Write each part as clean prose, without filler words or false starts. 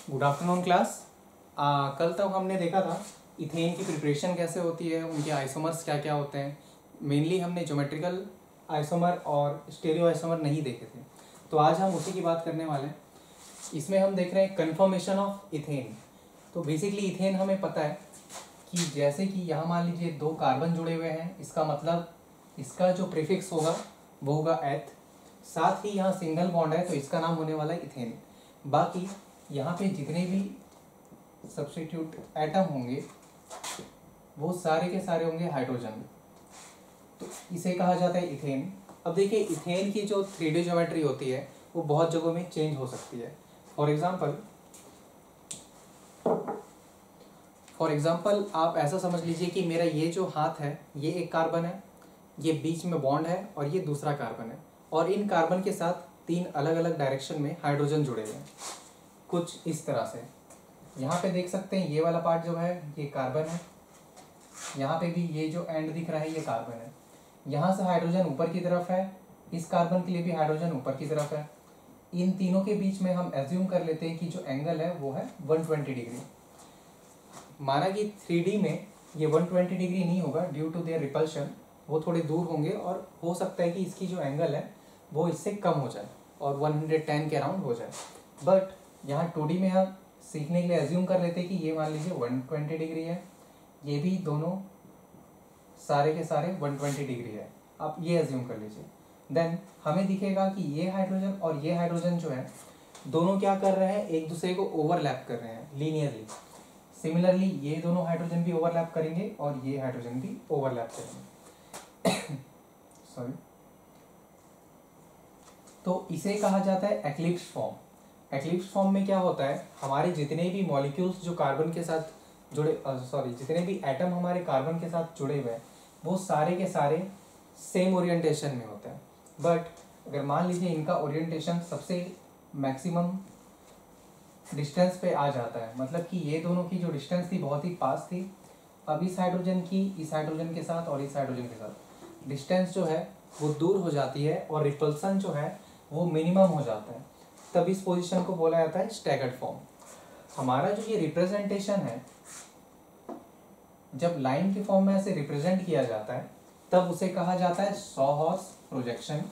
Good afternoon class. कल तक हमने देखा था इथेन की प्रिपरेशन कैसे होती है, उनके आइसोमर्स क्या क्या होते हैं। मेनली हमने ज्योमेट्रिकल आइसोमर और स्टेरियो आइसोमर नहीं देखे थे, तो आज हम उसी की बात करने वाले हैं। इसमें हम देख रहे हैं कन्फर्मेशन ऑफ इथेन। तो बेसिकली इथेन हमें पता है कि जैसे कि यहाँ मान लीजिए दो कार्बन जुड़े हुए हैं, इसका मतलब इसका जो प्रीफिक्स होगा वो होगा एथ। साथ ही यहाँ सिंगल बॉन्ड है तो इसका नाम होने वाला है इथेन। बाकी यहाँ पे जितने भी सब्स्टिट्यूट एटम होंगे वो सारे के सारे होंगे हाइड्रोजन, तो इसे कहा जाता है इथेन। अब देखिए इथेन की जो 3D ज्योमेट्री होती है वो बहुत जगहों में चेंज हो सकती है। फॉर एग्जाम्पल आप ऐसा समझ लीजिए कि मेरा ये जो हाथ है ये एक कार्बन है, ये बीच में बॉन्ड है और ये दूसरा कार्बन है, और इन कार्बन के साथ तीन अलग अलग डायरेक्शन में हाइड्रोजन जुड़े हुए हैं कुछ इस तरह से। यहाँ पे देख सकते हैं ये वाला पार्ट जो है ये कार्बन है, यहाँ पे भी ये जो एंड दिख रहा है ये कार्बन है। यहाँ से हाइड्रोजन ऊपर की तरफ है, इस कार्बन के लिए भी हाइड्रोजन ऊपर की तरफ है। इन तीनों के बीच में हम एज्यूम कर लेते हैं कि जो एंगल है वो है 120 डिग्री। माना कि 3D में ये 120 डिग्री नहीं होगा ड्यू टू देयर रिपल्शन, वो थोड़े दूर होंगे और हो सकता है कि इसकी जो एंगल है वो इससे कम हो जाए और 110 के अराउंड हो जाए। बट यहाँ 2D में हम सीखने के लिए एज्यूम कर लेते हैं कि ये मान लीजिए 120 डिग्री है, ये भी दोनों सारे के सारे 120 डिग्री है, आप ये एज्यूम कर लीजिए। देन हमें दिखेगा कि ये हाइड्रोजन और ये हाइड्रोजन जो है दोनों क्या कर रहे हैं, एक दूसरे को ओवरलैप कर रहे हैं लीनियरली। सिमिलरली ये दोनों हाइड्रोजन भी ओवरलैप करेंगे और ये हाइड्रोजन भी ओवरलैप करेंगे सॉरी। तो इसे कहा जाता है एक्लिप्स फॉर्म। एक्लिप्स फॉर्म में क्या होता है, हमारे जितने भी मॉलिक्यूल्स जो कार्बन के साथ जुड़े जितने भी एटम हमारे कार्बन के साथ जुड़े हुए हैं वो सारे के सारे सेम ओरिएंटेशन में होते हैं। बट अगर मान लीजिए इनका ओरिएंटेशन सबसे मैक्सिमम डिस्टेंस पे आ जाता है, मतलब कि ये दोनों की जो डिस्टेंस थी बहुत ही पास थी, अब इस हाइड्रोजन की इस हाइड्रोजन के साथ और इस हाइड्रोजन के साथ डिस्टेंस जो है वो दूर हो जाती है और रिपल्सन जो है वो मिनिमम हो जाता है, तब इस पोजीशन को बोला जाता है स्टैगर्ड फॉर्म। हमारा जो ये रिप्रेजेंटेशन है, जब लाइन के फॉर्म में ऐसे रिप्रेजेंट किया जाता है तब उसे कहा जाता है सॉ-हॉर्स प्रोजेक्शन।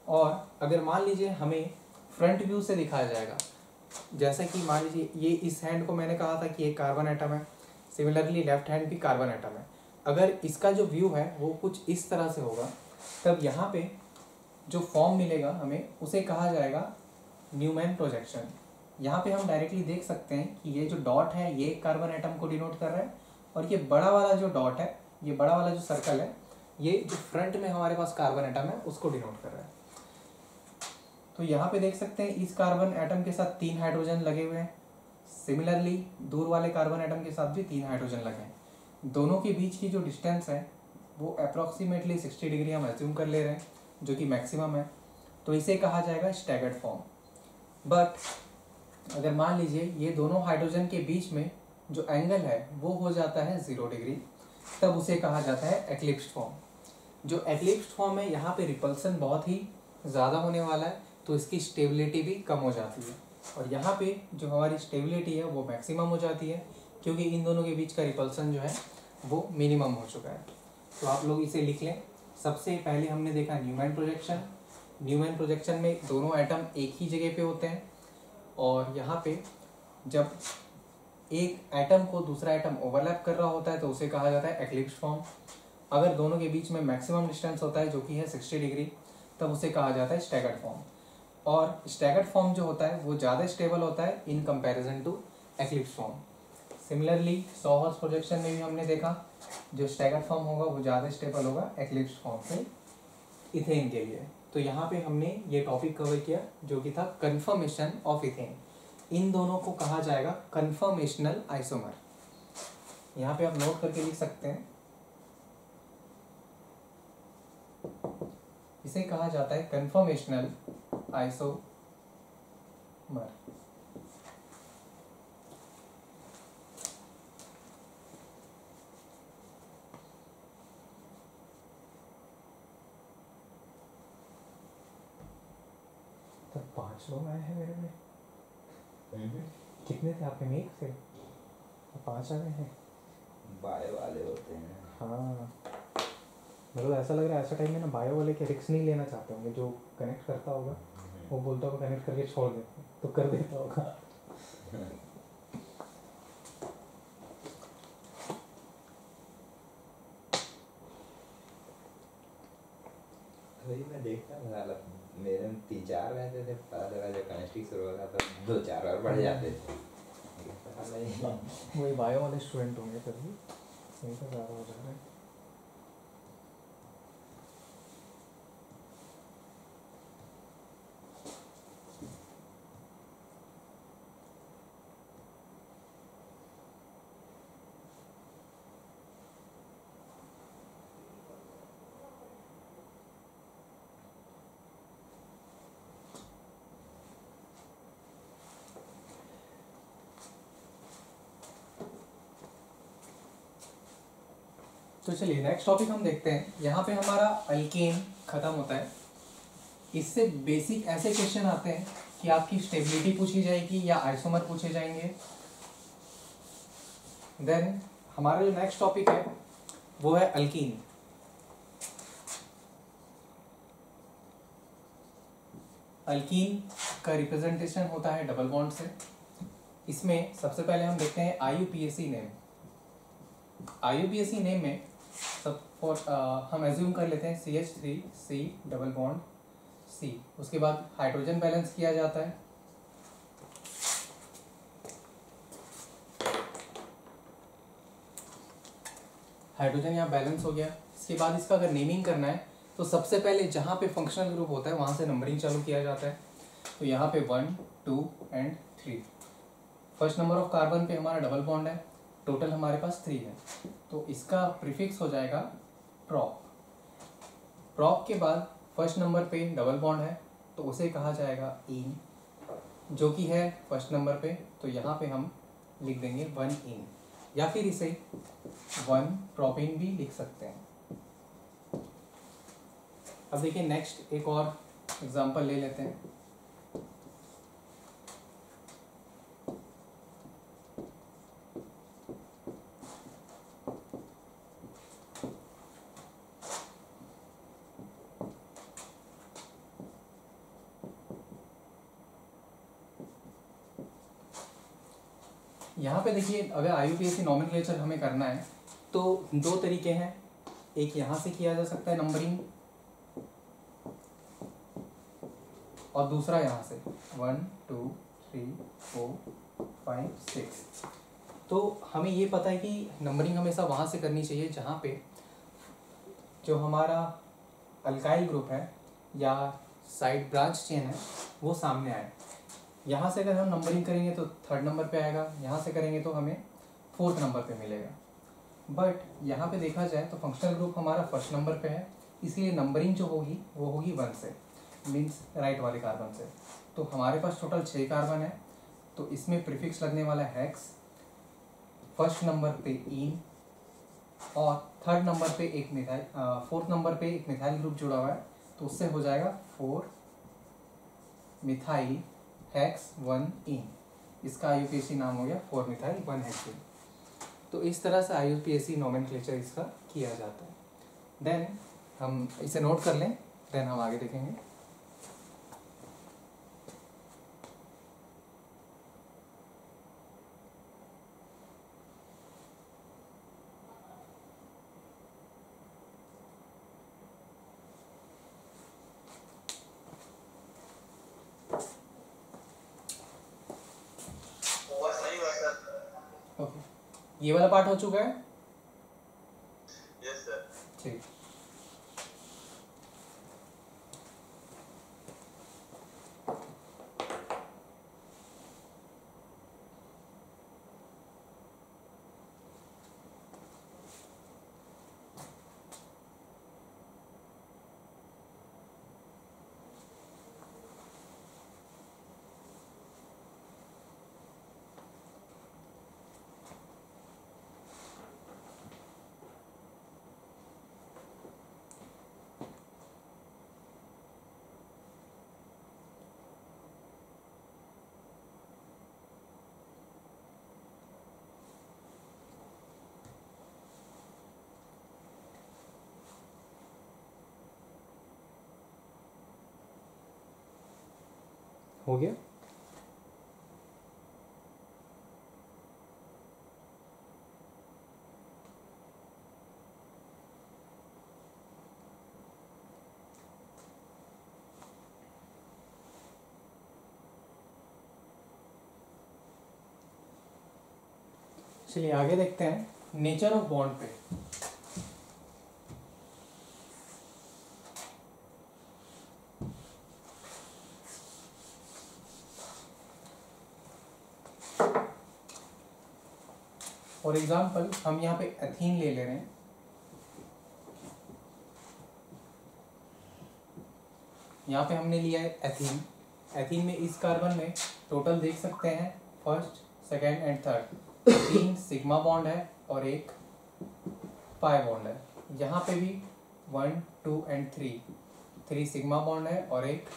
और अगर मान लीजिए हमें फ्रंट व्यू से दिखाया जाएगा, जैसा कि मान लीजिए ये इस हैंड को मैंने कहा था कि एक कार्बन एटम है, सिमिलरली लेफ्ट हैंड भी कार्बन एटम है। अगर इसका जो व्यू है वो कुछ इस तरह से होगा, तब यहाँ पे जो फॉर्म मिलेगा हमें उसे कहा जाएगा न्यूमैन प्रोजेक्शन। यहाँ पे हम डायरेक्टली देख सकते हैं कि ये जो डॉट है ये कार्बन एटम को डिनोट कर रहा है, और ये बड़ा वाला जो डॉट है, ये बड़ा वाला जो सर्कल है, ये जो फ्रंट में हमारे पास कार्बन एटम है उसको डिनोट कर रहा है। तो यहाँ पे देख सकते हैं इस कार्बन एटम के साथ 3 हाइड्रोजन लगे हुए हैं, सिमिलरली दूर वाले कार्बन एटम के साथ भी 3 हाइड्रोजन लगे हैं। दोनों के बीच की जो डिस्टेंस है वो अप्रॉक्सीमेटली 60 डिग्री हम एज्यूम कर ले रहे हैं, जो कि मैक्सिमम है, तो इसे कहा जाएगा स्टैगर्ड फॉर्म। बट अगर मान लीजिए ये दोनों हाइड्रोजन के बीच में जो एंगल है वो हो जाता है 0 डिग्री, तब उसे कहा जाता है एक्लिप्स्ड फॉर्म। जो एक्लिप्स्ड फॉर्म है यहाँ पे रिपल्सन बहुत ही ज़्यादा होने वाला है, तो इसकी स्टेबिलिटी भी कम हो जाती है, और यहाँ पे जो हमारी स्टेबिलिटी है वो मैक्सिमम हो जाती है, क्योंकि इन दोनों के बीच का रिपल्सन जो है वो मिनिमम हो चुका है। तो आप लोग इसे लिख लें। सबसे पहले हमने देखा न्यूमैन प्रोजेक्शन। न्यूमैन प्रोजेक्शन में दोनों एटम एक ही जगह पे होते हैं, और यहाँ पे जब एक एटम को दूसरा एटम ओवरलैप कर रहा होता है तो उसे कहा जाता है एक्लिप्स्ड फॉर्म। अगर दोनों के बीच में मैक्सिमम डिस्टेंस होता है जो कि है 60 डिग्री, तब उसे कहा जाता है स्टैगर्ड फॉर्म। और स्टैगर्ड फॉर्म जो होता है वो ज़्यादा स्टेबल होता है in comparison to eclipsed form. Similarly saw horse projection में भी हमने देखा जो स्टैगर्ड फॉर्म होगा वो ज़्यादा स्टेबल होगा एक्लिप्स्ड फॉर्म से इथेन के लिए। तो यहाँ पे हमने ये टॉपिक कवर किया जो कि था कन्फर्मेशन ऑफ इथेन। इन दोनों को कहा जाएगा कन्फर्मेशनल आइसोमर। यहाँ पे आप नोट करके लिख सकते हैं, इसे कहा जाता है कन्फर्मेशनल आइसोमर। तो 5 लोग आए हैं मेरे में। कितने थे आपके में? 1 थे, 5 आ गए हैं। बायो वाले होते हैं। हाँ, मतलब ऐसा लग रहा है ऐसा टाइम में ना बायो वाले के रिक्स नहीं लेना चाहते होंगे, जो कनेक्ट करता होगा वो बोलता होगा कनेक्ट करके छोड़ दे, तो कर देता होगा। वही मैं देखता था साला, मेरे में 3-4 रहते थे, पता चला जब कनेक्टिंग शुरू होता तो 2-4 और बढ़ जाते थे। वही बायो वाले स्टूडेंट होंगे तभी यही तो ज़्यादा हो जा रहा है। तो चलिए नेक्स्ट टॉपिक हम देखते हैं। यहाँ पे हमारा अल्केन खत्म होता है। इससे बेसिक ऐसे क्वेश्चन आते हैं कि आपकी स्टेबिलिटी पूछी जाएगी या आइसोमर पूछे जाएंगे। देन हमारा जो नेक्स्ट टॉपिक है वो है अल्कीन। अल्कीन का रिप्रेजेंटेशन होता है डबल बॉन्ड से। इसमें सबसे पहले हम देखते हैं IUPAC नेम। IUPAC नेम में सब हम एज्यूम कर लेते हैं CH3C डबल बॉन्ड C। उसके बाद हाइड्रोजन बैलेंस किया जाता है। हाइड्रोजन यहाँ बैलेंस हो गया। इसके बाद इसका अगर नेमिंग करना है तो सबसे पहले जहाँ पे फंक्शनल ग्रुप होता है वहाँ से नंबरिंग चालू किया जाता है। तो यहाँ पे 1, 2 and 3। First number of carbon पे हमारा डबल बॉन्ड है, टोटल हमारे पास 3 है, तो इसका प्रीफिक्स हो जाएगा प्रॉप। प्रॉप के बाद फर्स्ट नंबर पे डबल बॉन्ड है तो उसे कहा जाएगा इन, जो कि है फर्स्ट नंबर पे, तो यहाँ पे हम लिख देंगे 1 इन, या फिर इसे 1 प्रोपिन भी लिख सकते हैं। अब देखिए नेक्स्ट एक और एग्जांपल ले लेते हैं। यहाँ पे देखिए अगर IUPAC नॉमेनक्लेचर हमें करना है तो 2 तरीके हैं। एक यहाँ से किया जा सकता है नंबरिंग, और दूसरा यहाँ से 1, 2, 3, 4, 5, 6। तो हमें ये पता है कि नंबरिंग हमेशा वहाँ से करनी चाहिए जहाँ पे जो हमारा अल्काइल ग्रुप है या साइड ब्रांच चेन है वो सामने आए। यहाँ से अगर हम नंबरिंग करेंगे तो 3rd नंबर पे आएगा, यहाँ से करेंगे तो हमें 4th नंबर पे मिलेगा। बट यहाँ पे देखा जाए तो फंक्शनल ग्रुप हमारा फर्स्ट नंबर पे है, इसलिए नंबरिंग जो होगी वो होगी 1 से, मीन्स राइट वाले कार्बन से। तो हमारे पास टोटल 6 कार्बन है, तो इसमें प्रीफिक्स लगने वाला है हेक्स, फर्स्ट नंबर पे इन, और 3rd नंबर पे एक मिथाइल, 4th नंबर पे एक मिथाइल ग्रुप जुड़ा हुआ है, तो उससे हो जाएगा 4 मिथाइल हेक्स 1 इन। इसका IUPAC नाम हो गया 4 मिथाइल 1 हेक्सेन। तो इस तरह से IUPAC नॉमेनक्लेचर इसका किया जाता है। देन हम इसे नोट कर लें, देन हम आगे देखेंगे। ओके, ये वाला पार्ट हो चुका है। Yes sir. ठीक। हो गया। चलिए आगे देखते हैं नेचर ऑफ बॉन्ड पे। फॉर एग्जाम्पल हम यहाँ पे एथीन ले रहे हैं। यहाँ पे हमने लिया है एथीन। एथीन में इस कार्बन में टोटल देख सकते हैं first, second and third 3 sigma bond है और एक पाई बॉन्ड है। यहाँ पे भी 1 2 एंड 3 सिग्मा बॉन्ड है और एक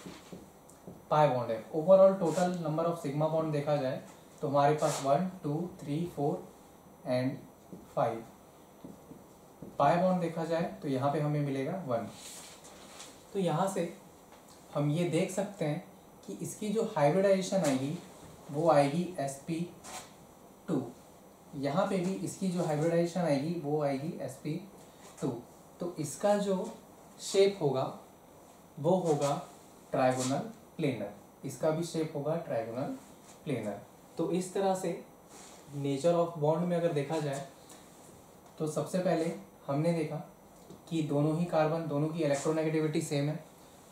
पाई बॉन्ड है। Overall total number of sigma bond देखा जाए तो हमारे पास 1 2 3 4 एंड 5। पाई बॉन्ड देखा जाए तो यहाँ पे हमें मिलेगा 1। तो यहाँ से हम ये देख सकते हैं कि इसकी जो हाइब्रिडाइजेशन आएगी वो आएगी sp2। यहाँ पे भी इसकी जो हाइब्रिडाइजेशन आएगी वो आएगी sp2। तो इसका जो शेप होगा वो होगा ट्राइगोनल प्लेनर। इसका भी शेप होगा ट्राइगोनल प्लेनर। तो इस तरह से नेचर ऑफ बॉन्ड में अगर देखा जाए तो सबसे पहले हमने देखा कि दोनों ही कार्बन, दोनों की इलेक्ट्रोनेगेटिविटी सेम है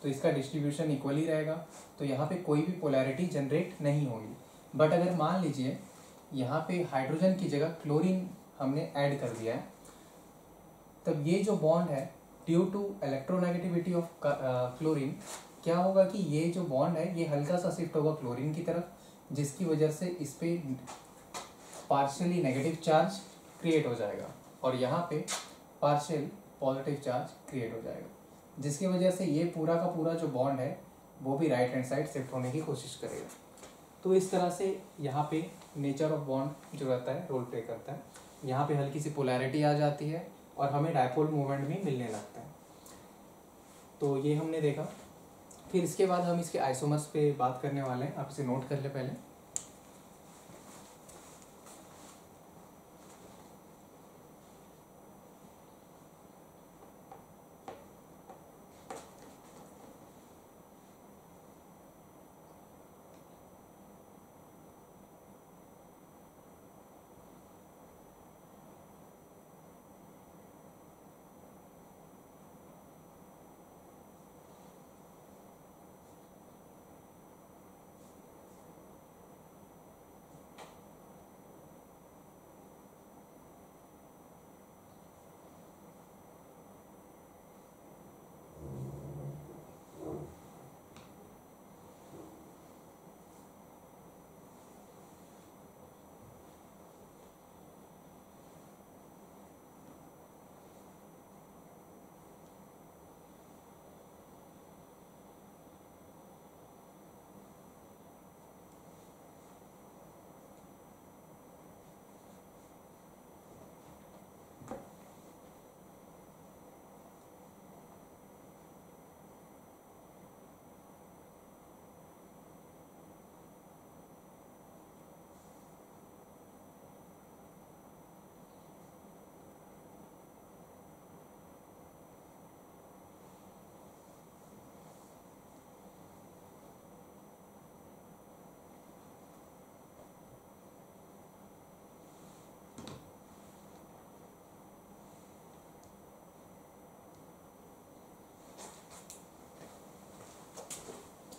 तो इसका डिस्ट्रीब्यूशन इक्वली रहेगा। तो यहाँ पे कोई भी पोलैरिटी जनरेट नहीं होगी। बट अगर मान लीजिए यहाँ पे हाइड्रोजन की जगह क्लोरीन हमने ऐड कर दिया है, तब ये जो बॉन्ड है due to electronegativity of chlorine क्या होगा कि ये जो बॉन्ड है ये हल्का सा शिफ्ट होगा क्लोरीन की तरफ, जिसकी वजह से इस पे पार्शियली नेगेटिव चार्ज क्रिएट हो जाएगा और यहाँ पे पार्शियल पॉजिटिव चार्ज क्रिएट हो जाएगा, जिसकी वजह से ये पूरा का पूरा जो बॉन्ड है वो भी राइट हैंड साइड शिफ्ट होने की कोशिश करेगा। तो इस तरह से यहाँ पे नेचर ऑफ बॉन्ड जो रहता है रोल प्ले करता है। यहाँ पे हल्की सी पोलैरिटी आ जाती है और हमें डायपोल मूवमेंट भी मिलने लगता है। तो ये हमने देखा। फिर इसके बाद हम इसके आइसोमर्स पे बात करने वाले हैं। आप इसे नोट कर ले पहले।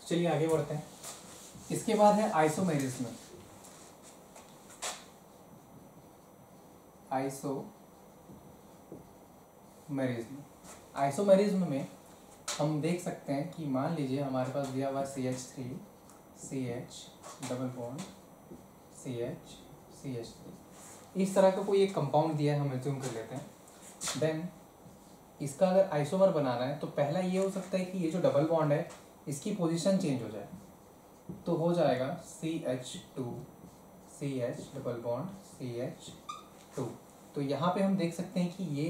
चलिए आगे बढ़ते हैं। इसके बाद है आइसोमेरिज्म। आइसोमेरिज्म में हम देख सकते हैं कि मान लीजिए हमारे पास दिया हुआ CH3 CH double bond CH CH3 इस तरह का कोई एक कंपाउंड दिया है, हम एज्यूम कर लेते हैं। देन इसका अगर आइसोमर बनाना है तो पहला ये हो सकता है कि ये जो डबल बॉन्ड है इसकी पोजीशन चेंज हो जाए, तो हो जाएगा CH2 CH double bond CH2। तो यहाँ पे हम देख सकते हैं कि ये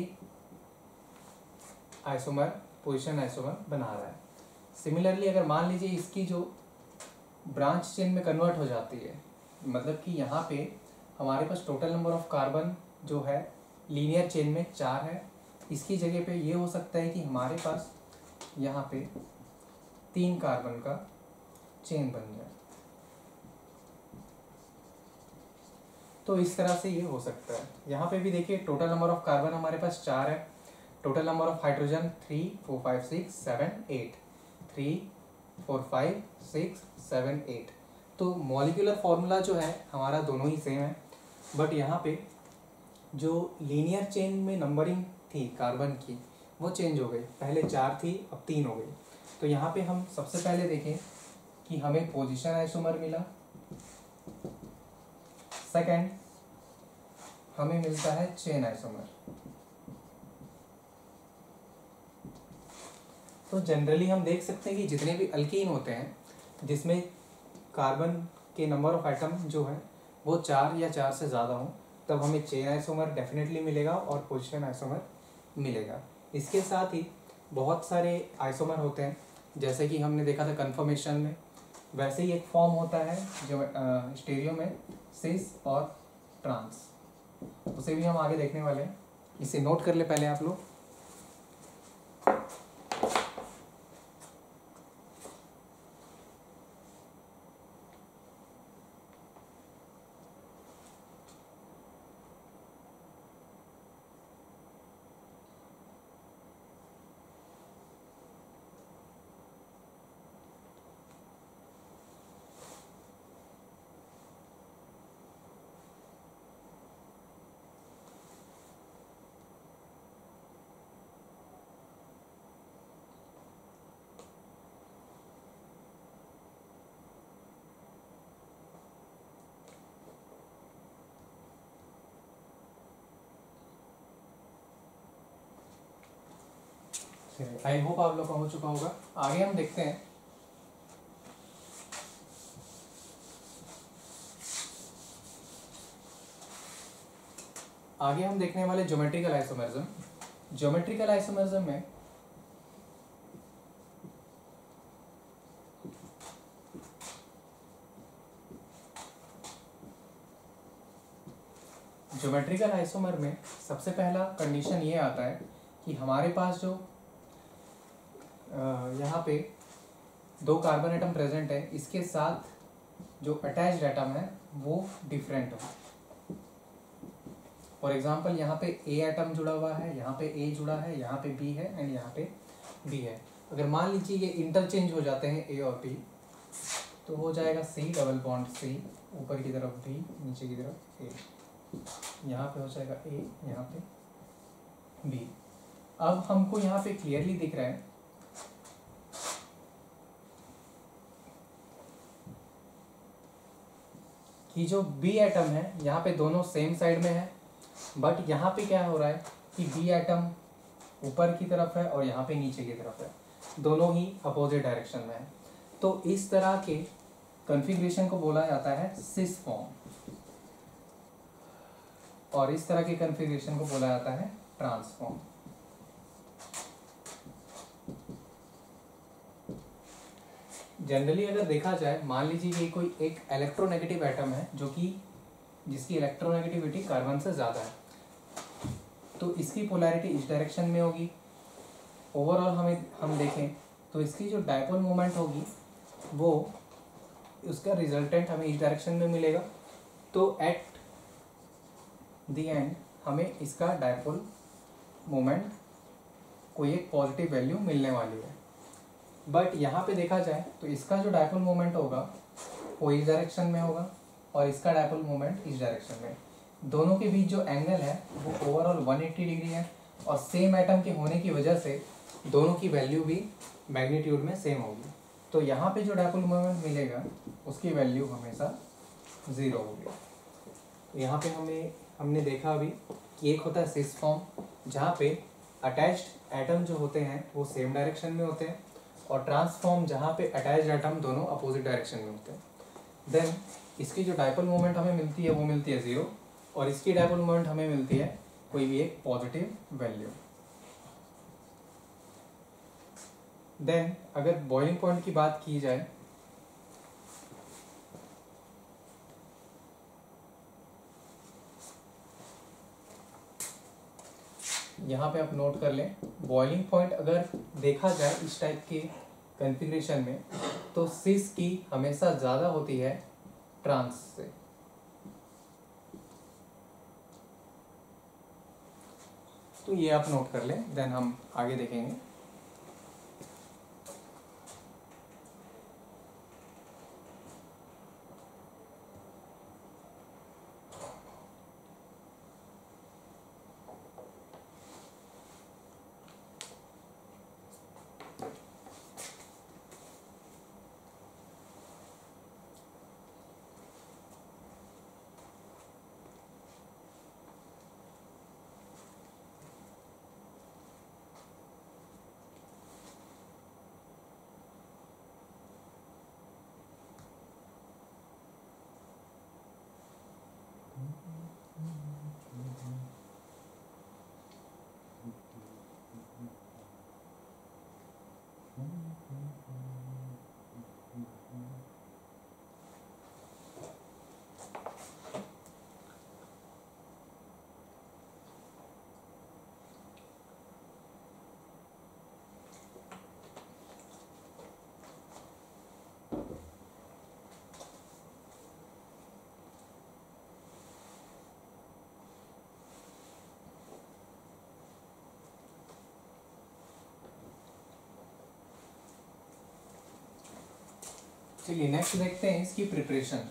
आइसोमर पोजीशन आइसोमर बना रहा है। सिमिलरली अगर मान लीजिए इसकी जो ब्रांच चेन में कन्वर्ट हो जाती है। मतलब कि यहाँ पे हमारे पास टोटल नंबर ऑफ कार्बन जो है लीनियर चेन में 4 है, इसकी जगह पे ये हो सकता है कि हमारे पास यहाँ पे 3 कार्बन का चेन बन जाए। तो इस तरह से ये हो सकता है। यहाँ पे भी देखिए टोटल नंबर ऑफ कार्बन हमारे पास 4 है, टोटल नंबर ऑफ हाइड्रोजन 3 4 5 6 7 8 3 4 5 6 7 8। तो मॉलिक्यूलर फॉर्मूला जो है हमारा दोनों ही सेम है, बट यहाँ पे जो लीनियर चेन में नंबरिंग थी कार्बन की वो चेंज हो गई। पहले 4 थी, अब 3 हो गई। तो यहाँ पे हम सबसे पहले देखें कि हमें पोजीशन आइसोमर मिला, सेकंड हमें मिलता है चेन आइसोमर। तो जनरली हम देख सकते हैं कि जितने भी अल्कीन होते हैं जिसमें कार्बन के नंबर ऑफ एटम जो है वो 4 या 4 से ज़्यादा हो, तब हमें चेन आइसोमर डेफिनेटली मिलेगा और पोजीशन आइसोमर मिलेगा। इसके साथ ही बहुत सारे आइसोमर होते हैं, जैसे कि हमने देखा था कन्फर्मेशन में, वैसे ही एक फॉर्म होता है जो स्टीरियो में सिस और ट्रांस, उसे भी हम आगे देखने वाले हैं। इसे नोट कर ले पहले आप लोग। आई होप आप लोग का हो चुका होगा। आगे हम देखते हैं आगे हम देखने वाले ज्योमेट्रिकल आइसोमरिज्म। ज्योमेट्रिकल आइसोमरिज्म में ज्योमेट्रिकल आइसोमर में सबसे पहला कंडीशन ये आता है कि हमारे पास जो यहाँ पे 2 कार्बन एटम प्रेजेंट है, इसके साथ जो अटैच्ड एटम है वो डिफरेंट हो। फॉर एग्जांपल यहाँ पे ए एटम जुड़ा हुआ है, यहाँ पे ए जुड़ा है, यहाँ पे बी है एंड यहाँ पे बी है। अगर मान लीजिए ये इंटरचेंज हो जाते हैं ए और बी, तो हो जाएगा सी डबल बॉन्ड सी, ऊपर की तरफ बी, नीचे की तरफ ए, यहाँ पे हो जाएगा ए, यहाँ पे बी। अब हमको यहाँ पे क्लियरली दिख रहा है कि जो बी एटम है यहाँ पे दोनों सेम साइड में है, बट यहाँ पे क्या हो रहा है कि बी एटम ऊपर की तरफ है और यहाँ पे नीचे की तरफ है, दोनों ही अपोजिट डायरेक्शन में है। तो इस तरह के कॉन्फ़िगरेशन को बोला जाता है सिस फॉर्म, और इस तरह के कॉन्फ़िगरेशन को बोला जाता है ट्रांसफॉर्म। जनरली अगर देखा जाए, मान लीजिए कि कोई एक इलेक्ट्रोनेगेटिव एटम है जो कि जिसकी इलेक्ट्रोनेगेटिविटी कार्बन से ज़्यादा है, तो इसकी पोलैरिटी इस डायरेक्शन में होगी। ओवरऑल हम देखें तो इसकी जो डायपोल मोमेंट होगी वो उसका रिजल्टेंट हमें इस डायरेक्शन में मिलेगा। तो एट द एंड हमें इसका डायपोल मोमेंट कोई एक पॉजिटिव वैल्यू मिलने वाली है। बट यहाँ पे देखा जाए तो इसका जो डायपोल मोमेंट होगा वो इस डायरेक्शन में होगा और इसका डायपोल मोमेंट इस डायरेक्शन में। दोनों के बीच जो एंगल है वो ओवरऑल 180 डिग्री है, और सेम एटम के होने की वजह से दोनों की वैल्यू भी मैग्नीट्यूड में सेम होगी। तो यहाँ पे जो डायपोल मोमेंट मिलेगा उसकी वैल्यू हमेशा 0 होगी। यहाँ पे हमने देखा अभी कि एक होता है सिस फॉर्म, जहाँ पे अटैच्ड एटम जो होते हैं वो सेम डायरेक्शन में होते हैं, और ट्रांसफॉर्म जहाँ पे अटैच्ड एटम दोनों अपोजिट डायरेक्शन में होते हैं। देन इसकी जो डायपोल मोमेंट हमें मिलती है वो मिलती है 0, और इसकी डायपोल मोमेंट हमें मिलती है कोई भी एक पॉजिटिव वैल्यू। देन अगर बॉइलिंग पॉइंट की बात की जाए यहाँ पे आप नोट कर लें, बॉइलिंग पॉइंट अगर देखा जाए इस टाइप के कॉन्फ़िगरेशन में तो सिस की हमेशा ज़्यादा होती है ट्रांस से। तो ये आप नोट कर लें, देन हम आगे देखेंगे। चलिए नेक्स्ट देखते हैं इसकी प्रिपरेशन।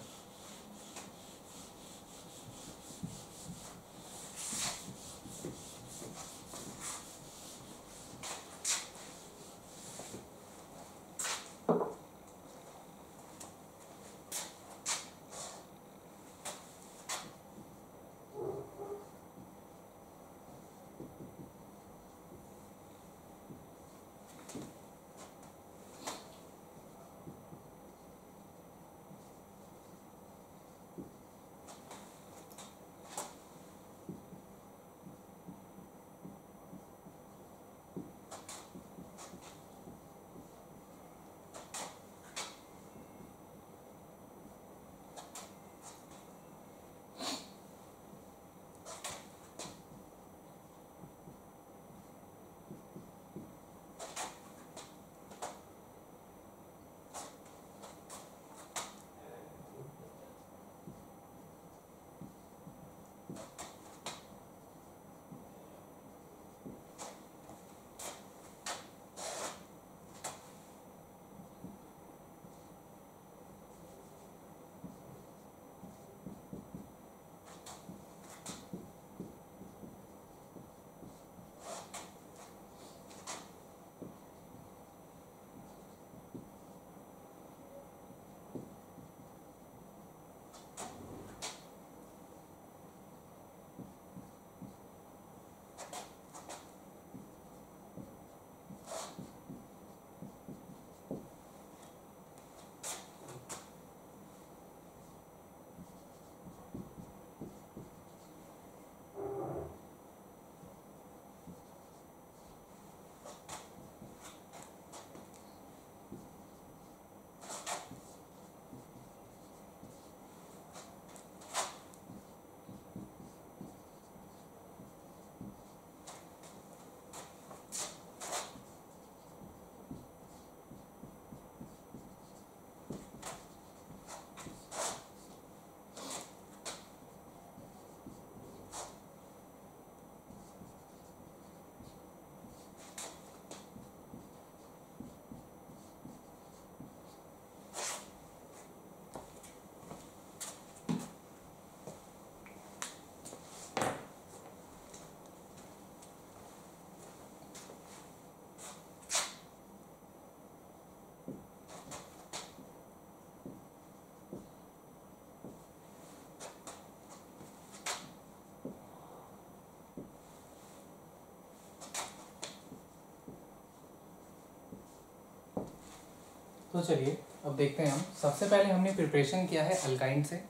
तो चलिए अब देखते हैं हम। सबसे पहले हमने प्रिपरेशन किया है अल्काइन से।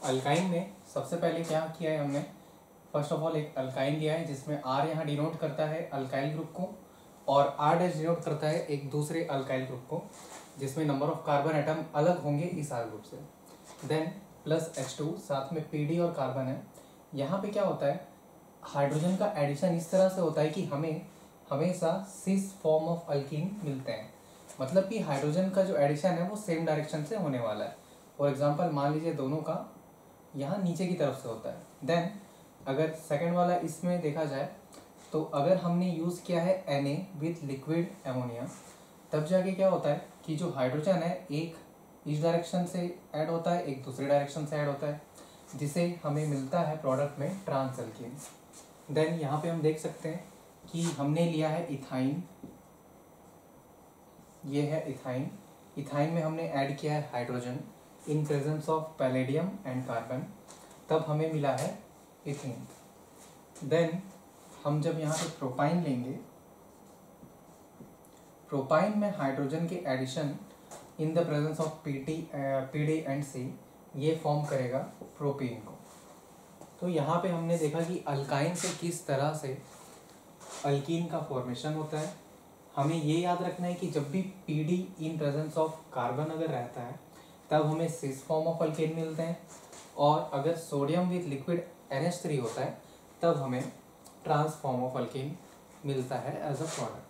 अल्काइन में सबसे पहले क्या किया है हमने, फर्स्ट ऑफ ऑल एक अल्काइन लिया है जिसमें आर यहाँ डिनोट करता है अल्काइल ग्रुप को और आर डैश डिनोट करता है एक दूसरे अल्काइल ग्रुप को जिसमें नंबर ऑफ कार्बन एटम अलग होंगे इस आर ग्रुप से। देन प्लस H2 साथ में PD और कार्बन है। यहाँ पे क्या होता है, हाइड्रोजन का एडिशन इस तरह से होता है कि हमें हमेशा सिस फॉर्म ऑफ अल्कीन मिलते हैं। मतलब कि हाइड्रोजन का जो एडिशन है वो सेम डायरेक्शन से होने वाला है। फॉर एग्जांपल मान लीजिए दोनों का यहाँ नीचे की तरफ से होता है। देन अगर सेकंड वाला इसमें देखा जाए तो अगर हमने यूज़ किया है Na विथ लिक्विड एमोनिया, तब जाके क्या होता है कि जो हाइड्रोजन है एक इस डायरेक्शन से ऐड होता है, एक दूसरे डायरेक्शन से ऐड होता है, जिसे हमें मिलता है प्रोडक्ट में ट्रांस अल्कीन। देन यहाँ पे हम देख सकते हैं कि हमने लिया है इथाइन, ये है इथाइन। इथाइन में हमने ऐड किया है hydrogen in presence of palladium and carbon, तब हमें मिला है इथीन। देन हम जब यहाँ पे प्रोपाइन लेंगे, प्रोपाइन में हाइड्रोजन के addition in the presence of PD and C, ये फॉर्म करेगा प्रोपीन को। तो यहाँ पे हमने देखा कि अल्काइन से किस तरह से अल्कीन का फॉर्मेशन होता है। हमें ये याद रखना है कि जब भी PD in presence of carbon अगर रहता है तब हमें सिस फॉर्म ऑफ अल्केन मिलते हैं, और अगर सोडियम विथ लिक्विड NH3 होता है तब हमें ट्रांस फॉर्म ऑफ अल्केन मिलता है एज अ प्रोडक्ट।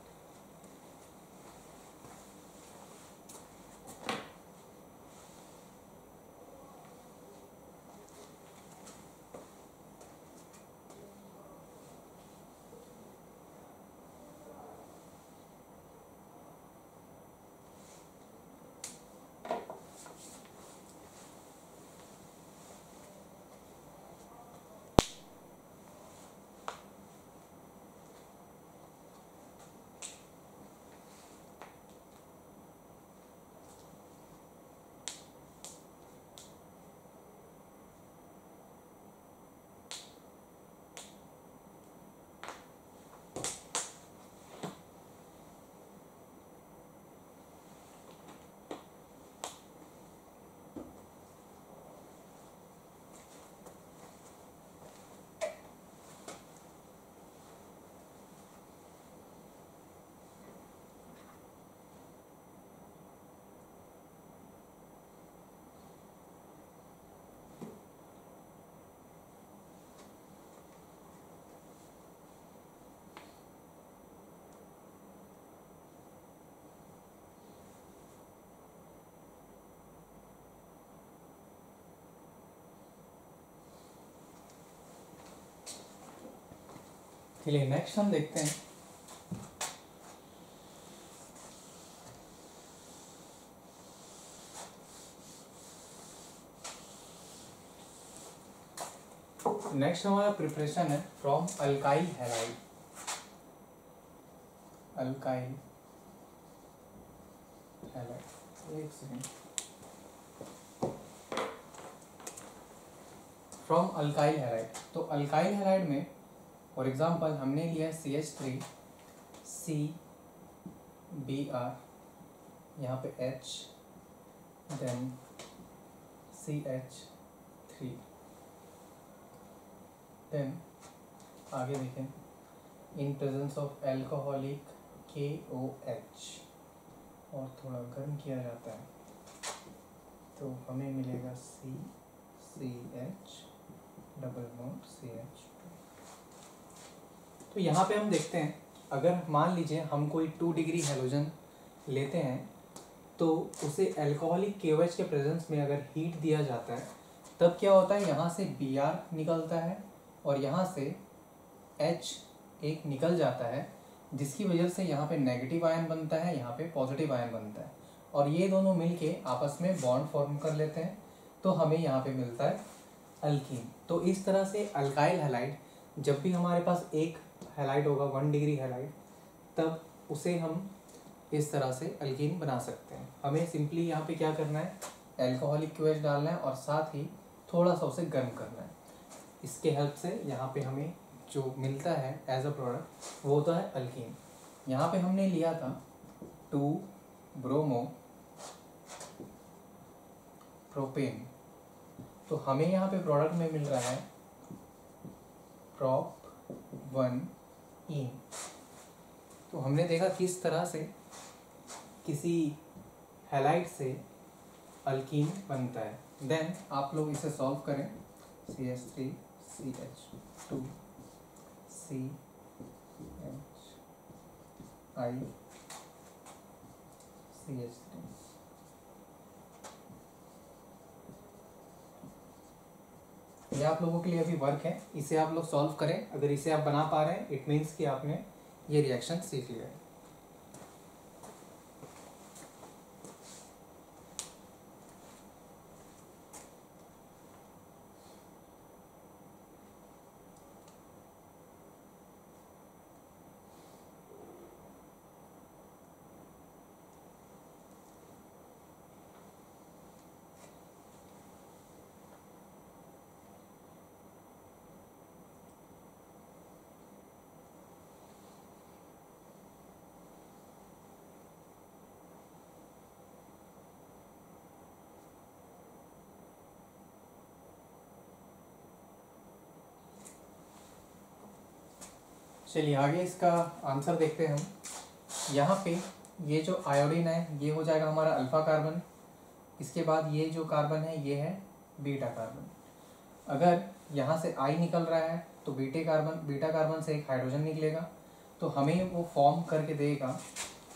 चलिए नेक्स्ट हम देखते हैं नेक्स्ट हमारा प्रिपरेशन है from alkyl halide. Alkyl halide, एक सेकेंड। फ्रॉम अल्काइल हैलाइड, तो अल्काइल हैलाइड में फॉर एग्जांपल हमने लिया CH3 CBr, यहाँ पे H, देन CH3, देन आगे देखें in presence of alcoholic KOH, और थोड़ा गर्म किया जाता है तो हमें मिलेगा CCH डबल बॉन्ड CH2। तो यहाँ पे हम देखते हैं अगर मान लीजिए हम कोई 2 डिग्री हैलोजन लेते हैं तो उसे एल्कोहलिक KOH के प्रेजेंस में अगर हीट दिया जाता है तब क्या होता है, यहाँ से Br निकलता है और यहाँ से H एक निकल जाता है, जिसकी वजह से यहाँ पे नेगेटिव आयन बनता है, यहाँ पे पॉजिटिव आयन बनता है, और ये दोनों मिलके आपस में बॉन्ड फॉर्म कर लेते हैं, तो हमें यहाँ पे मिलता है अल्कीन। तो इस तरह से अल्काइल हैलाइड, जब भी हमारे पास एक हैलाइड होगा 1 डिग्री हैलाइड, तब उसे हम इस तरह से अल्कीन बना सकते हैं। हमें सिंपली यहाँ पे क्या करना है, एल्कोहलिक KOH डालना है और साथ ही थोड़ा सा उसे गर्म करना है। इसके हेल्प से यहाँ पे हमें जो मिलता है एज अ प्रोडक्ट वो होता है अल्कीन। यहाँ पे हमने लिया था 2 ब्रोमो प्रोपेन, तो हमें यहाँ पे प्रोडक्ट में मिल रहा है prop1ene। तो हमने देखा किस तरह से किसी हैलाइड से अल्कीन बनता है। देन आप लोग इसे सॉल्व करें, CH3 CH2 CH3। ये आप लोगों के लिए अभी वर्क है, इसे आप लोग सॉल्व करें। अगर इसे आप बना पा रहे हैं इट मीन्स कि आपने ये रिएक्शन सीख लिया है। चलिए आगे इसका आंसर देखते हैं हम। यहाँ पे ये जो आयोडीन है ये हो जाएगा हमारा अल्फा कार्बन, इसके बाद ये जो कार्बन है ये है बीटा कार्बन। अगर यहाँ से आई निकल रहा है तो बीटा कार्बन से एक हाइड्रोजन निकलेगा, तो हमें वो फॉर्म करके देगा।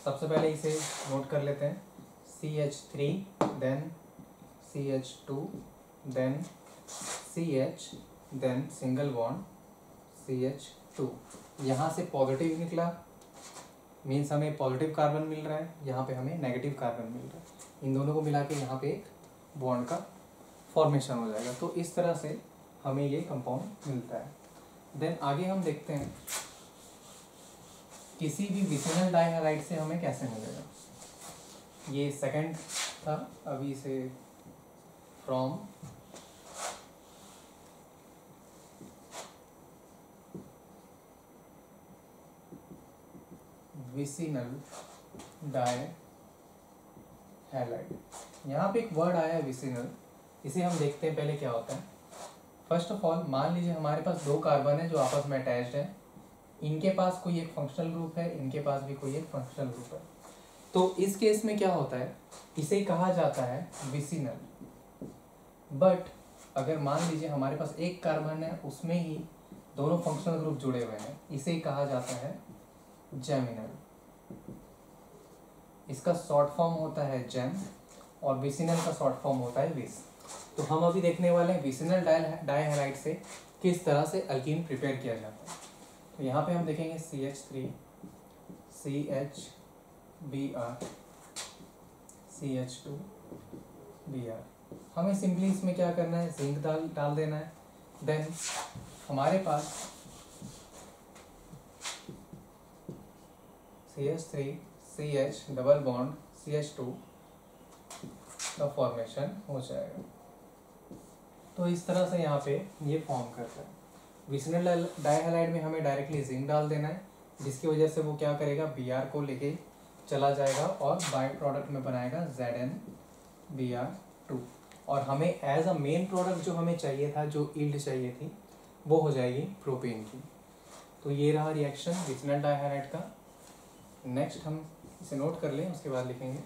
सबसे पहले इसे नोट कर लेते हैं, CH3 then CH2 then CH then single bond CH2। यहाँ से पॉजिटिव निकला मीन्स हमें पॉजिटिव कार्बन मिल रहा है, यहाँ पे हमें नेगेटिव कार्बन मिल रहा है। इन दोनों को मिला के यहाँ पे एक बॉन्ड का फॉर्मेशन हो जाएगा। तो इस तरह से हमें ये कंपाउंड मिलता है। देन आगे हम देखते हैं किसी भी विसिनल डाइहाइलाइड से हमें कैसे मिलेगा। ये सेकंड था, अभी इसे फ्रॉम विसिनल डाइहाइलाइड, यहाँ पे एक वर्ड आया है विसिनल, इसे हम देखते हैं पहले क्या होता है। फर्स्ट ऑफ ऑल मान लीजिए हमारे पास दो कार्बन है जो आपस में अटैच्ड है, इनके पास कोई एक फंक्शनल ग्रुप है, इनके पास भी कोई एक फंक्शनल ग्रुप है। तो इस केस में क्या होता है, इसे कहा जाता है विसिनल। बट अगर मान लीजिए हमारे पास एक कार्बन है उसमें ही दोनों फंक्शनल ग्रुप जुड़े हुए हैं, इसे कहा जाता है जेमिनल। इसका शॉर्ट फॉर्म होता है जेम और विसिनल का शॉर्ट फॉर्म होता है विस। तो हम अभी देखने वाले हैं विसिनल डाइहाइलाइड से किस तरह से अल्कीन प्रिपेयर किया जाता है। तो यहाँ पे हम देखेंगे CH3 CHBr CH2 Br। हमें सिंपली इसमें क्या करना है, जिंक डाल देना है। देन हमारे पास CH3 CH double bond CH2 का फॉर्मेशन हो जाएगा। तो इस तरह से यहाँ पे ये फॉर्म करता है। विसिनल डाइहाइलाइड में हमें डायरेक्टली जिंक डाल देना है, जिसकी वजह से वो क्या करेगा, Br को लेके चला जाएगा और बाय प्रोडक्ट में बनाएगा ZnBr2। और हमें एज अ मेन प्रोडक्ट जो हमें चाहिए था, जो ईल्ड चाहिए थी, वो हो जाएगी प्रोपेन की। तो ये रहा रिएक्शन विसिनल डाइहाइलाइड का। नेक्स्ट हम इसे नोट कर लें, उसके बाद लिखेंगे।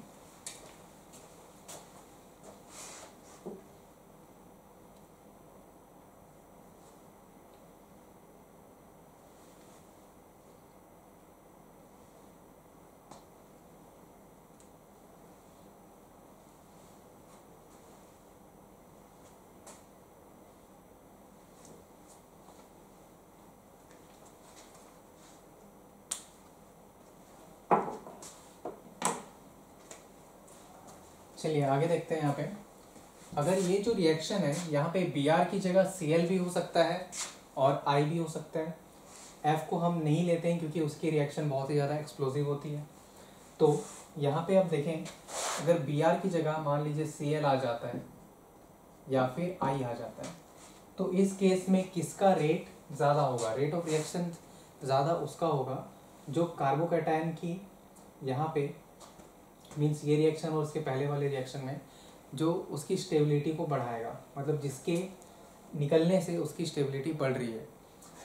चलिए आगे देखते हैं। यहाँ पे अगर ये जो रिएक्शन है यहाँ पे Br की जगह Cl भी हो सकता है और I भी हो सकता है। F को हम नहीं लेते हैं क्योंकि उसकी रिएक्शन बहुत ही ज़्यादा एक्सप्लोसिव होती है। तो यहाँ पे आप देखें, अगर Br की जगह मान लीजिए Cl आ जाता है या फिर I आ जाता है, तो इस केस में किसका रेट ज़्यादा होगा, रेट ऑफ रिएक्शन ज़्यादा उसका होगा जो कार्बोकैटायन की यहाँ पे मीन्स ये रिएक्शन और उसके पहले वाले रिएक्शन में जो उसकी स्टेबिलिटी को बढ़ाएगा, मतलब जिसके निकलने से उसकी स्टेबिलिटी बढ़ रही है,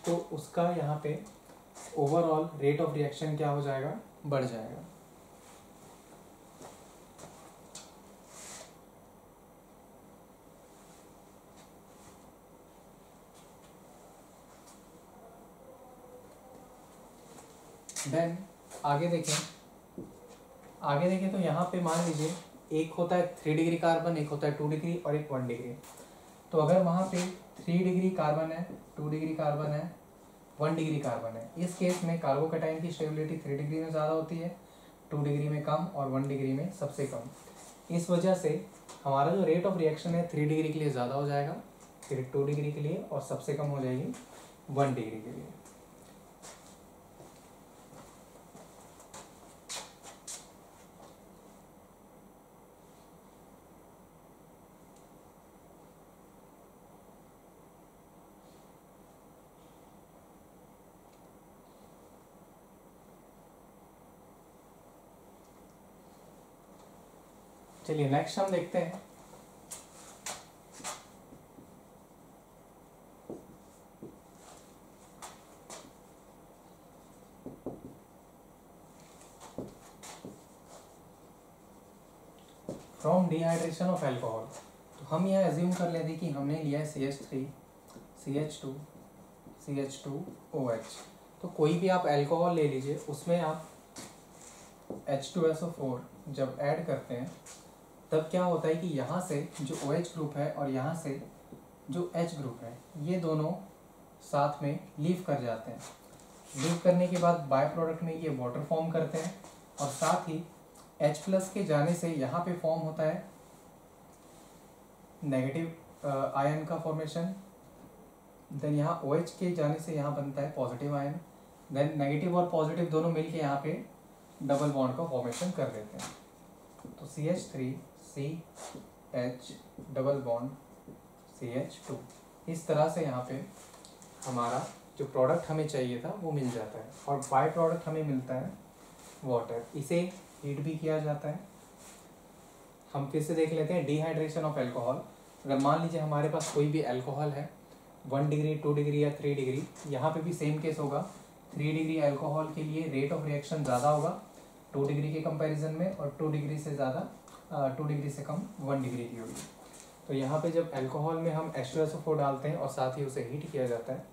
तो उसका यहाँ पे ओवरऑल रेट ऑफ रिएक्शन क्या हो जाएगा, बढ़ जाएगा। देन आगे देखें तो यहाँ पे मान लीजिए एक होता है 3 डिग्री कार्बन, एक होता है 2 डिग्री और एक 1 डिग्री। तो अगर वहाँ पे 3 डिग्री कार्बन है, 2 डिग्री कार्बन है, 1 डिग्री कार्बन है, इस केस में कार्बोकैटायन की स्टेबिलिटी 3 डिग्री में ज़्यादा होती है, 2 डिग्री में कम और 1 डिग्री में सबसे कम। इस वजह से हमारा जो रेट ऑफ रिएक्शन है 3 डिग्री के लिए ज़्यादा हो जाएगा, फिर 2 डिग्री के लिए, और सबसे कम हो जाएगी 1 डिग्री के लिए। चलिए नेक्स्ट हम देखते हैं फ्रॉम डिहाइड्रेशन ऑफ एल्कोहल। तो हम यह एज्यूम कर लेते कि हमने लिया है CH3 CH2 CH2OH। तो कोई भी आप एल्कोहल ले लीजिए, उसमें आप H2SO4 जब ऐड करते हैं तब क्या होता है कि यहाँ से जो OH ग्रुप है और यहाँ से जो H ग्रुप है, ये दोनों साथ में लीव कर जाते हैं। लीव करने के बाद बाय प्रोडक्ट में ये वाटर फॉर्म करते हैं, और साथ ही H+ के जाने से यहाँ पे फॉर्म होता है नेगेटिव आयन का फॉर्मेशन। देन यहाँ OH के जाने से यहाँ बनता है पॉजिटिव आयन। देन नेगेटिव और पॉजिटिव दोनों मिलके यहाँ पे डबल बॉन्ड का फॉर्मेशन कर देते हैं। तो CH3CH डबल बॉन्ड CH2, इस तरह से यहाँ पे हमारा जो प्रोडक्ट हमें चाहिए था वो मिल जाता है, और बाय प्रोडक्ट हमें मिलता है वाटर। इसे हीट भी किया जाता है। हम फिर से देख लेते हैं डिहाइड्रेशन ऑफ एल्कोहल। अगर मान लीजिए हमारे पास कोई भी एल्कोहल है 1 डिग्री 2 डिग्री या 3 डिग्री, यहाँ पे भी सेम केस होगा। 3 डिग्री एल्कोहल के लिए रेट ऑफ रिएक्शन ज़्यादा होगा 2 डिग्री के कंपैरिजन में, और 2 डिग्री से ज़्यादा 2 डिग्री से कम 1 डिग्री की होगी। तो यहाँ पे जब एल्कोहल में हम H2SO4 डालते हैं और साथ ही उसे हीट किया जाता है,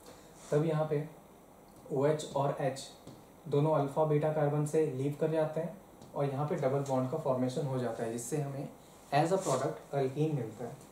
तब यहाँ पे OH और H दोनों अल्फा बीटा कार्बन से लीव कर जाते हैं, और यहाँ पे डबल बॉन्ड का फॉर्मेशन हो जाता है, जिससे हमें एज अ प्रोडक्ट अल्कीन मिलता है।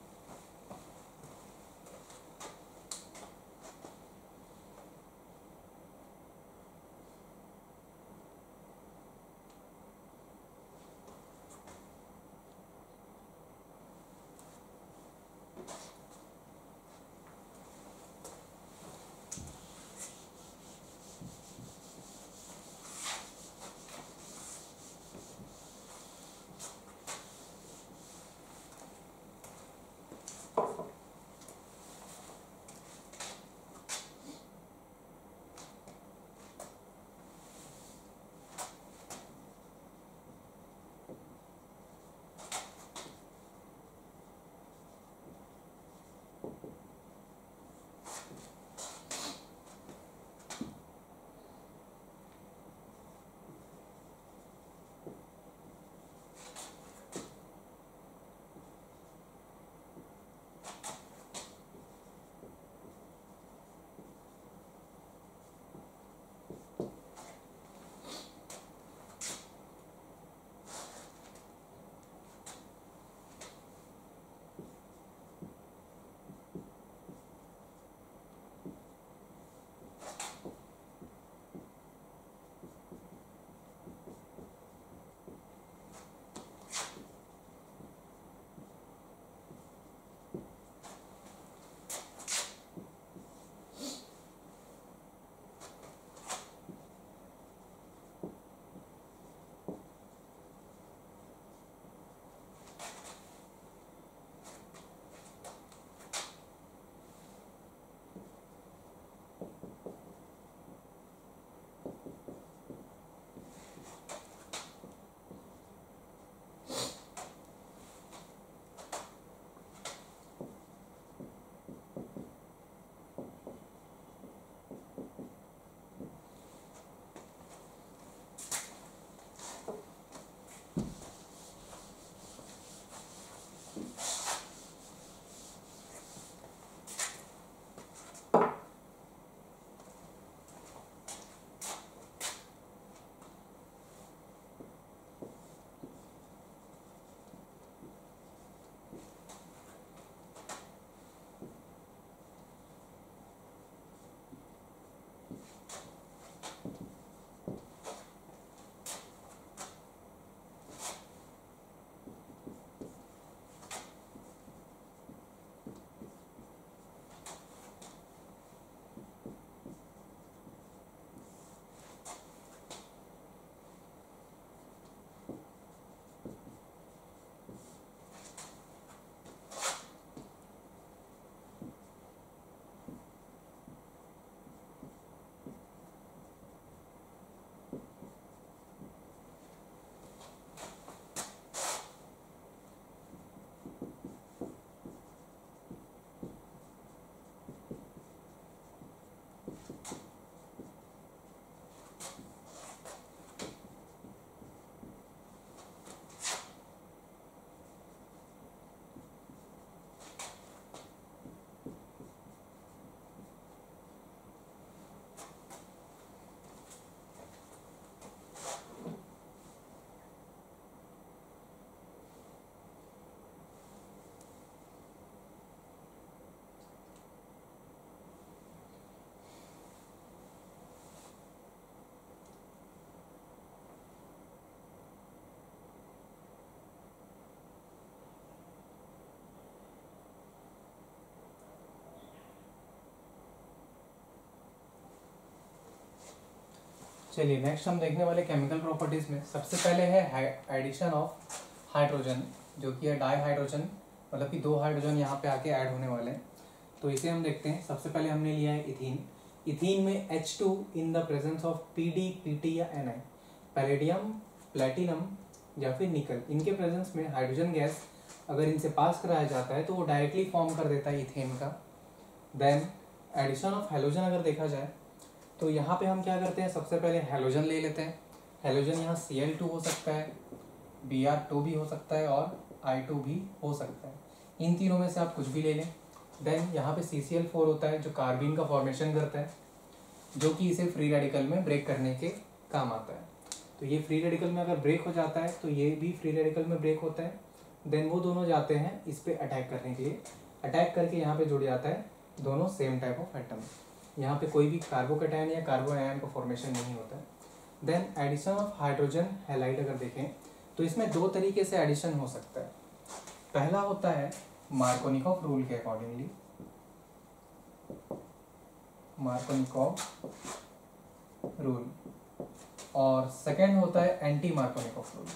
चलिए नेक्स्ट हम देखने वाले केमिकल प्रॉपर्टीज में सबसे पहले है एडिशन ऑफ हाइड्रोजन, जो कि है डाई हाइड्रोजन, मतलब कि 2 हाइड्रोजन यहाँ पे आके ऐड होने वाले हैं। तो इसे हम देखते हैं। सबसे पहले हमने लिया है इथीन। इथीन में H2 in the presence of PD, PT या Ni, पैलेडियम, प्लेटिनम या फिर निकल, इनके प्रेजेंस में हाइड्रोजन गैस अगर इनसे पास कराया जाता है तो वो डायरेक्टली फॉर्म कर देता है इथेन का। देन एडिशन ऑफ हेलोजन अगर देखा जाए तो यहाँ पे हम क्या करते हैं, सबसे पहले हेलोजन ले लेते हैं। हेलोजन यहाँ Cl2 हो सकता है, Br2 भी हो सकता है और I2 भी हो सकता है। इन तीनों में से आप कुछ भी ले लें। देन यहाँ पे CCl4 होता है जो कार्बिन का फॉर्मेशन करता है, जो कि इसे फ्री रेडिकल में ब्रेक करने के काम आता है। तो ये फ्री रेडिकल में अगर ब्रेक हो जाता है तो ये भी फ्री रेडिकल में ब्रेक होता है। देन वो दोनों जाते हैं इस पे अटैक करने के लिए, अटैक करके यहाँ पे जुड़ जाता है दोनों सेम टाइप ऑफ एटम। यहाँ पे कोई भी कार्बोकैटायन या कार्बो आयन का फॉर्मेशन नहीं होता है। Then addition of hydrogen halide अगर देखें तो इसमें 2 तरीके से एडिशन हो सकता है। पहला होता है मार्कोनिकॉफ रूल के अकॉर्डिंगली, मार्कोनिकॉफ रूल, और सेकेंड होता है एंटी मार्कोनिकॉफ रूल।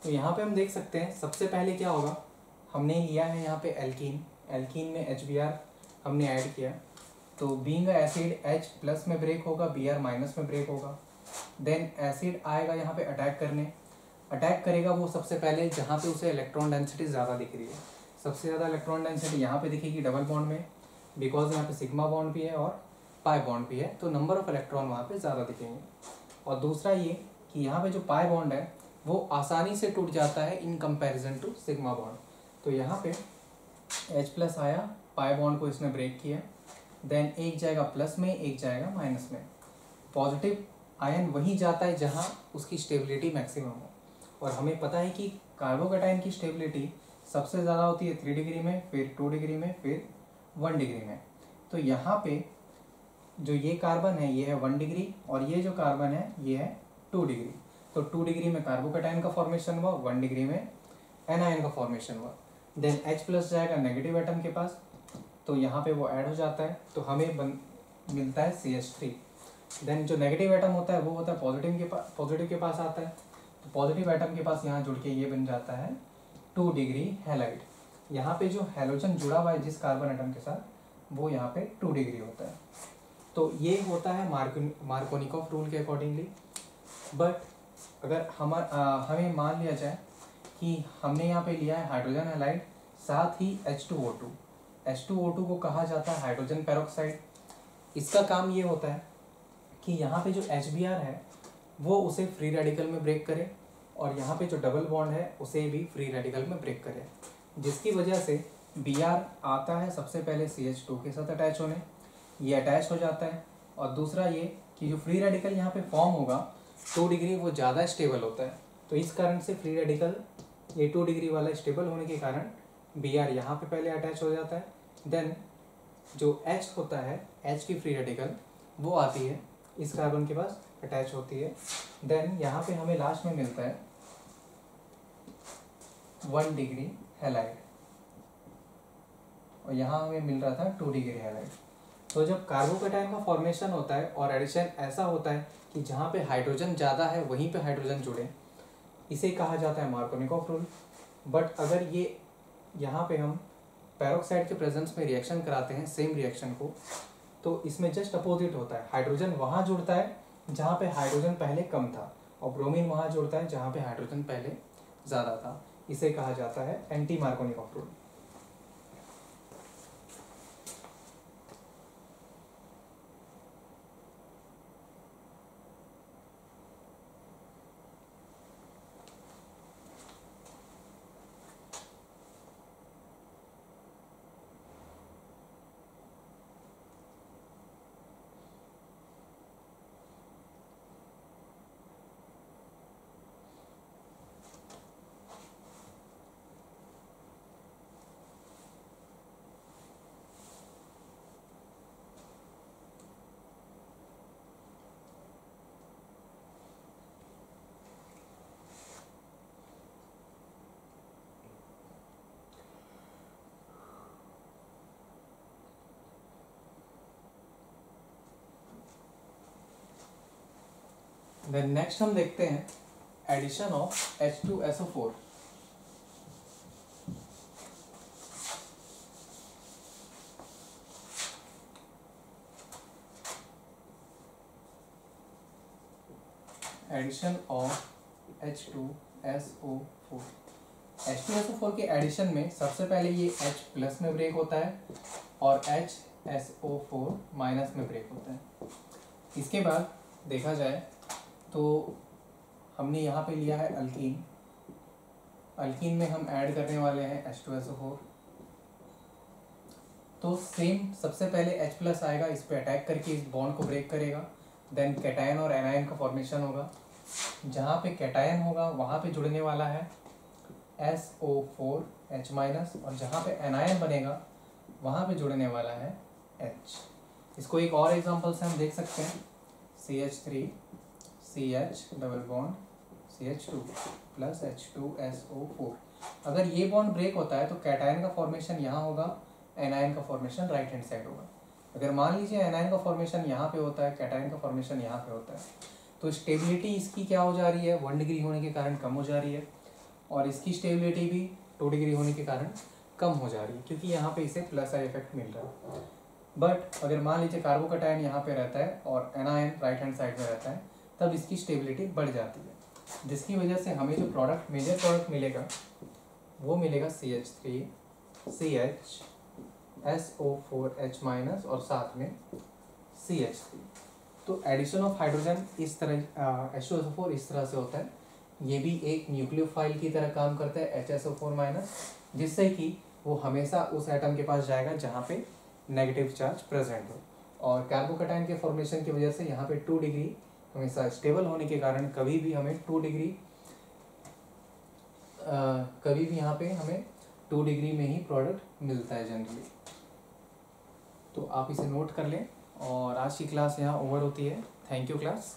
तो यहाँ पे हम देख सकते हैं सबसे पहले क्या होगा, हमने लिया है यहाँ पे एल्कीन। एल्कीन में HBr हमने ऐड किया, तो बीइंग एसिड H प्लस में ब्रेक होगा, Br माइनस में ब्रेक होगा। देन एसिड आएगा यहाँ पे अटैक करने, अटैक करेगा वो सबसे पहले जहाँ पे उसे इलेक्ट्रॉन डेंसिटी ज़्यादा दिख रही है। सबसे ज़्यादा इलेक्ट्रॉन डेंसिटी यहाँ पे दिखेगी डबल बॉन्ड में, बिकॉज यहाँ पे सिग्मा बॉन्ड भी है और पाई बॉन्ड भी है, तो नंबर ऑफ इलेक्ट्रॉन वहाँ पे ज़्यादा दिखेंगे। और दूसरा ये कि यहाँ पे जो पाई बॉन्ड है वो आसानी से टूट जाता है in comparison to sigma bond. तो यहाँ पे H प्लस आया, पाई बॉन्ड को इसने ब्रेक किया, देन एक जाएगा प्लस में, एक जाएगा माइनस में। पॉजिटिव आयन वहीं जाता है जहाँ उसकी स्टेबिलिटी मैक्सिमम हो, और हमें पता है कि कार्बोकैटायन की स्टेबिलिटी सबसे ज़्यादा होती है 3 डिग्री में, फिर 2 डिग्री में, फिर 1 डिग्री में। तो यहाँ पे जो ये कार्बन है ये है 1 डिग्री और ये जो कार्बन है ये है 2 डिग्री। तो 2 डिग्री में कार्बोकैटायन का फॉर्मेशन हुआ, 1 डिग्री में एनायन का फॉर्मेशन हुआ। देन H प्लस जाएगा नेगेटिव एटम के पास, तो यहाँ पे वो ऐड हो जाता है, तो हमें मिलता है CH3। देन जो नेगेटिव एटम होता है वो होता है पॉजिटिव के पास आता है, तो पॉजिटिव एटम के पास यहाँ जुड़ के ये बन जाता है 2 डिग्री हैलाइड। यहाँ पे जो हैलोजन जुड़ा हुआ है जिस कार्बन एटम के साथ वो यहाँ पे 2 डिग्री होता है। तो ये होता है मार्कोनिकॉफ रूल के अकॉर्डिंगली। बट अगर हमें मान लिया जाए कि हमने यहाँ पे लिया है हाइड्रोजन हैलाइड साथ ही H2O2। H2O2 को कहा जाता है हाइड्रोजन पेरोक्साइड। इसका काम ये होता है कि यहाँ पे जो HBr है वो उसे फ्री रेडिकल में ब्रेक करे, और यहाँ पे जो डबल बॉन्ड है उसे भी फ्री रेडिकल में ब्रेक करे, जिसकी वजह से Br आता है सबसे पहले CH2 के साथ अटैच होने, ये अटैच हो जाता है। और दूसरा ये कि जो फ्री रेडिकल यहाँ पे फॉर्म होगा 2 डिग्री वो ज़्यादा स्टेबल होता है, तो इस कारण से फ्री रेडिकल ये 2 डिग्री वाला स्टेबल होने के कारण Br यहाँ पे पहले अटैच हो जाता है। देन जो H होता है, H की फ्री रेडिकल वो आती है इस कार्बन के पास अटैच होती है। देन यहाँ पे हमें लास्ट में मिलता है 1 डिग्री हैलाइड, और यहाँ हमें मिल रहा था 2 डिग्री हैलाइड। तो जब कार्बोकैटायन का फॉर्मेशन होता है और एडिशन ऐसा होता है कि जहाँ पे हाइड्रोजन ज़्यादा है वहीं पे हाइड्रोजन जुड़े, इसे कहा जाता है मार्कोनिकॉफ रूल। बट अगर ये यहाँ पे हम पेरोक्साइड के प्रेजेंस में रिएक्शन कराते हैं सेम रिएक्शन को, तो इसमें जस्ट अपोजिट होता है, हाइड्रोजन वहाँ जुड़ता है जहाँ पे हाइड्रोजन पहले कम था, और ब्रोमीन वहाँ जुड़ता है जहाँ पे हाइड्रोजन पहले ज़्यादा था। इसे कहा जाता है anti Markovnikov rule. Then next हम देखते हैं addition of H2SO4। Addition of H2SO4। H2SO4 के एडिशन में सबसे पहले ये H प्लस में ब्रेक होता है और HSO4 माइनस में ब्रेक होता है। इसके बाद देखा जाए तो हमने यहाँ पे लिया है अल्कीन। अल्कीन में हम ऐड करने वाले हैं H2SO4। तो सेम सबसे पहले H प्लस आएगा, इस पे अटैक करके इस बॉन्ड को ब्रेक करेगा। देन कैटायन और एनायन का फॉर्मेशन होगा। जहाँ पे कैटायन होगा वहाँ पे जुड़ने वाला है SO4H माइनस, और जहाँ पे एनायन बनेगा वहाँ पे जुड़ने वाला है H। इसको एक और एग्जांपल से हम देख सकते हैं, CH3 CH double bond CH2 plus H2SO4। अगर ये बॉन्ड ब्रेक होता है तो कैटायन का फॉर्मेशन यहाँ होगा, एनायन का फॉर्मेशन राइट हैंड साइड होगा। अगर मान लीजिए एनायन का फॉर्मेशन यहाँ पे होता है, कैटायन का फॉर्मेशन यहाँ पे होता है, तो स्टेबिलिटी इसकी क्या हो जा रही है, 1 डिग्री होने के कारण कम हो जा रही है, और इसकी स्टेबिलिटी भी 2 डिग्री होने के कारण कम हो जा रही है, क्योंकि यहाँ पे इसे प्लस आई इफेक्ट मिल रहा है। बट अगर मान लीजिए कार्बोकैटायन यहाँ पे रहता है और एनायन राइट हैंड साइड में रहता है, तब इसकी स्टेबिलिटी बढ़ जाती है, जिसकी वजह से हमें जो प्रोडक्ट मेजर प्रोडक्ट मिलेगा वो मिलेगा CH3 CH SO4H माइनस और साथ में CH3। तो एडिशन ऑफ हाइड्रोजन इस तरह H2SO4 इस तरह से होता है। ये भी एक न्यूक्लियोफाइल की तरह काम करता है HSO4 माइनस, जिससे कि वो हमेशा उस एटम के पास जाएगा जहाँ पे नेगेटिव चार्ज प्रेजेंट हो। और कार्बोकैटायन के फॉर्मेशन की वजह से यहाँ पे 2 डिग्री हमेशा स्टेबल होने के कारण कभी भी हमें 2 डिग्री हमें 2 डिग्री में ही प्रोडक्ट मिलता है जनरली। तो आप इसे नोट कर लें, और आज की क्लास यहाँ ओवर होती है। Thank you class.